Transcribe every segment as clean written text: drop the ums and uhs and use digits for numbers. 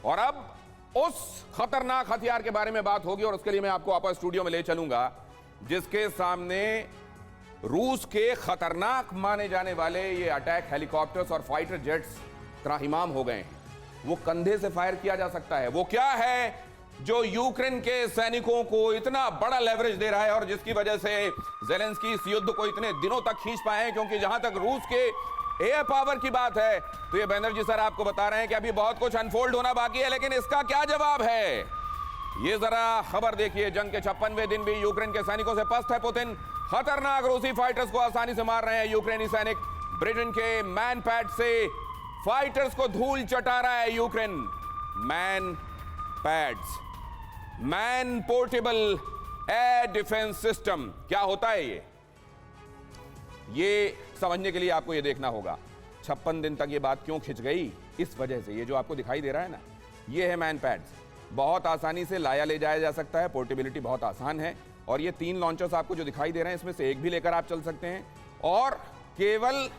और अब उस खतरनाक हथियार के बारे में बात होगी और उसके लिए मैं आपको वापस स्टूडियो में ले चलूंगा, जिसके सामने रूस के खतरनाक माने जाने वाले ये अटैक हेलीकॉप्टर्स और फाइटर जेट्स त्राहिमाम हो गए हैं। वो कंधे से फायर किया जा सकता है। वो क्या है जो यूक्रेन के सैनिकों को इतना बड़ा लेवरेज दे रहा है और जिसकी वजह से ज़ेलेंस्की इस युद्ध को इतने दिनों तक खींच पाए हैं? क्योंकि जहां तक रूस के एयर पावर की बात है तो ये बैनर्जी सर आपको बता रहे हैं कि अभी बहुत कुछ अनफोल्ड होना बाकी है, लेकिन इसका क्या जवाब है ये जरा खबर देखिए। जंग के 56वें दिन भी यूक्रेन के सैनिकों से पस्त है पुतिन। खतरनाक रूसी फाइटर्स को आसानी से मार रहे हैं यूक्रेनी सैनिक। ब्रिटेन के मैन पैड से फाइटर्स को धूल चटा रहा है Ukraine. Man pads, man portable air defence system, क्या होता है ये समझने के लिए आपको ये देखना होगा 56 दिन तक ये बात क्यों खिंच गई। इस वजह से ये जो आपको दिखाई दे रहा है ना, ये है मैन पैड्स। बहुत आसानी से लाया ले जाया जा सकता है, पोर्टेबिलिटी बहुत आसान है। और ये 3 लॉन्चर्स आपको जो दिखाई दे रहे हैं इसमें से एक भी लेकर आप चल सकते हैं और केवल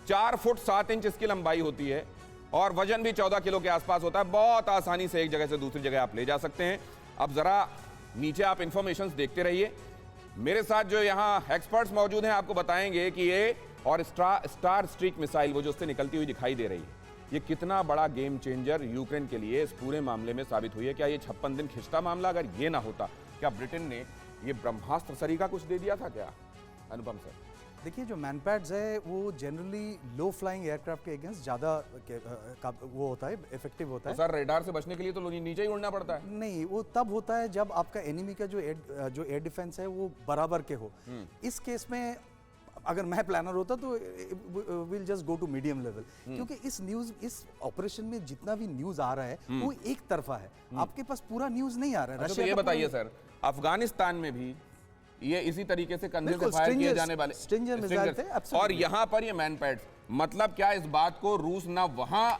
4 फुट 7 इंच इसकी लंबाई होती है और वजन भी 14 किलो के आसपास होता है। बहुत आसानी से एक जगह से दूसरी जगह आप ले जा सकते हैं। अब जरा नीचे आप इंफॉर्मेशंस देखते रहिए। मेरे साथ जो यहाँ एक्सपर्ट्स मौजूद हैं आपको बताएंगे कि ये और स्टार स्ट्रीक मिसाइल वो जो उससे निकलती हुई दिखाई दे रही है, ये कितना बड़ा गेम चेंजर यूक्रेन के लिए इस पूरे मामले में साबित हुई है। क्या ये 56 दिन खिंचता मामला अगर ये ना होता, क्या ब्रिटेन ने ये ब्रह्मास्त्र सरीका कुछ दे दिया था क्या? अनुपम सर देखिए, जो मैनपैड्स है वो जनरली लो फ्लाइंग एयरक्राफ्ट के अगेंस्ट ज़्यादा वो होता है, इफेक्टिव होता है। तो सर रेडार से बचने के लिए तो नीचे ही उड़ना पड़ता है। नहीं, वो तब होता है जब आपका एनिमी का जो एयर डिफेंस है वो बराबर के हो। इस केस में अगर मैं प्लानर होता तो will just go to medium level, क्योंकि इस ऑपरेशन में जितना भी न्यूज़ आ रहा है वो एक तरफा है। आपके पास पूरा न्यूज़ नहीं आ रहा है। अच्छा, तो ये बताइए सर, अफगानिस्तान में भी ये इसी तरीके से कंधे से फायर किए जाने वाले स्ट्रिंजर मिसाइल थे, और यहाँ पर ये मैन पैड्स, मतलब क्या इस बात को रूस ना वहां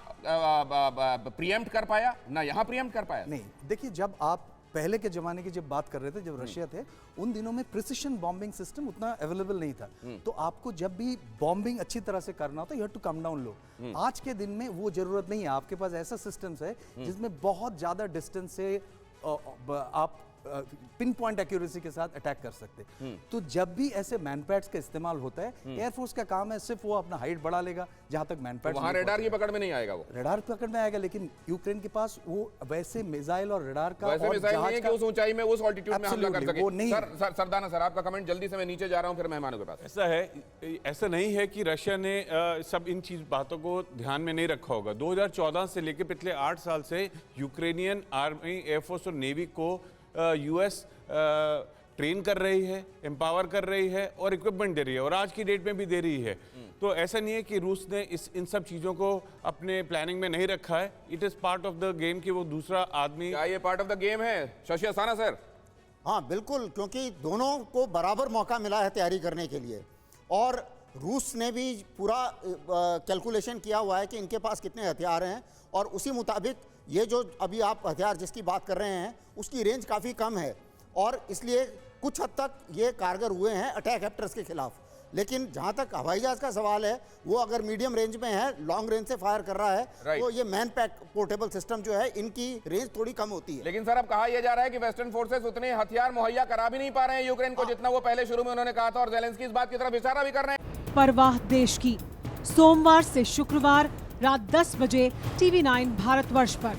प्रीएम्प्ट कर पाया ना यहाँ प्रीएम्प्ट कर पाया? नहीं, देखिए, जब आप पहले के जमाने की जब बात कर रहे थे, जब रशिया थे, उन दिनों में प्रिसिशन बॉम्बिंग सिस्टम उतना अवेलेबल नहीं था। तो आपको जब भी बॉम्बिंग अच्छी तरह से करना होता है, you have to come down low. आज के दिन में वो जरूरत नहीं है। आपके पास ऐसा सिस्टम्स है जिसमें बहुत ज्यादा डिस्टेंस से आप पिन पॉइंट एक्यूरेसी के साथ अटैक कर सकते। तो जब भी ऐसे मैनपैड्स का इस्तेमाल होता है, एयरफोर्स का काम है सिर्फ वो अपना हाइट बढ़ा लेगा जहां तक मैनपैड्स। वहां रेडार की पकड़ में नहीं आएगा, वो रेडार की पकड़ में आएगा, लेकिन यूक्रेन के पास वो वैसे मिसाइल और रेडार का वैसे मिसाइल नहीं है कि उस ऊंचाई में उस ऑल्टीट्यूड में हमला कर सके। सर सरदाना सर, आपका कमेंट जल्दी से, मैं नीचे जा रहा हूं फिर मेहमानों के पास। ऐसा है, ऐसा नहीं है कि रशिया ने सब इन चीज बातों को ध्यान में नहीं रखा होगा। 2014 से लेकर पिछले 8 साल से यूक्रेनियन आर्मी, एयरफोर्स और नेवी को यूएस ट्रेन कर रही है, एम्पावर कर रही है और इक्विपमेंट दे रही है और आज की डेट में भी दे रही है। तो ऐसा नहीं है कि रूस ने इन सब चीज़ों को अपने प्लानिंग में नहीं रखा है। It is part of the game कि वो दूसरा आदमी। क्या ये पार्ट ऑफ द गेम है शशि अस्थाना सर? हाँ बिल्कुल, क्योंकि दोनों को बराबर मौका मिला है तैयारी करने के लिए और रूस ने भी पूरा कैलकुलेशन किया हुआ है कि इनके पास कितने हथियार हैं और उसी मुताबिक ये जो अभी आप हथियार जिसकी बात कर रहे हैं उसकी रेंज काफ़ी कम है और इसलिए कुछ हद तक ये कारगर हुए हैं अटैक वेक्टर्स के खिलाफ। लेकिन जहां तक हवाई जहाज का सवाल है, वो अगर मीडियम रेंज में है, लॉन्ग रेंज से फायर कर रहा है, तो ये मैन पैक पोर्टेबल सिस्टम जो है इनकी रेंज थोड़ी कम होती है। लेकिन सर अब कहा यह जा रहा है कि वेस्टर्न फोर्सेस उतने हथियार मुहैया करा भी नहीं पा रहे हैं यूक्रेन को जितना वो पहले शुरू में उन्होंने कहा था, और ज़ेलेंस्की इस बात की तरफ इशारा भी कर रहे हैं। परवाह देश की, सोमवार से शुक्रवार रात 10 बजे TV9 भारतवर्ष पर।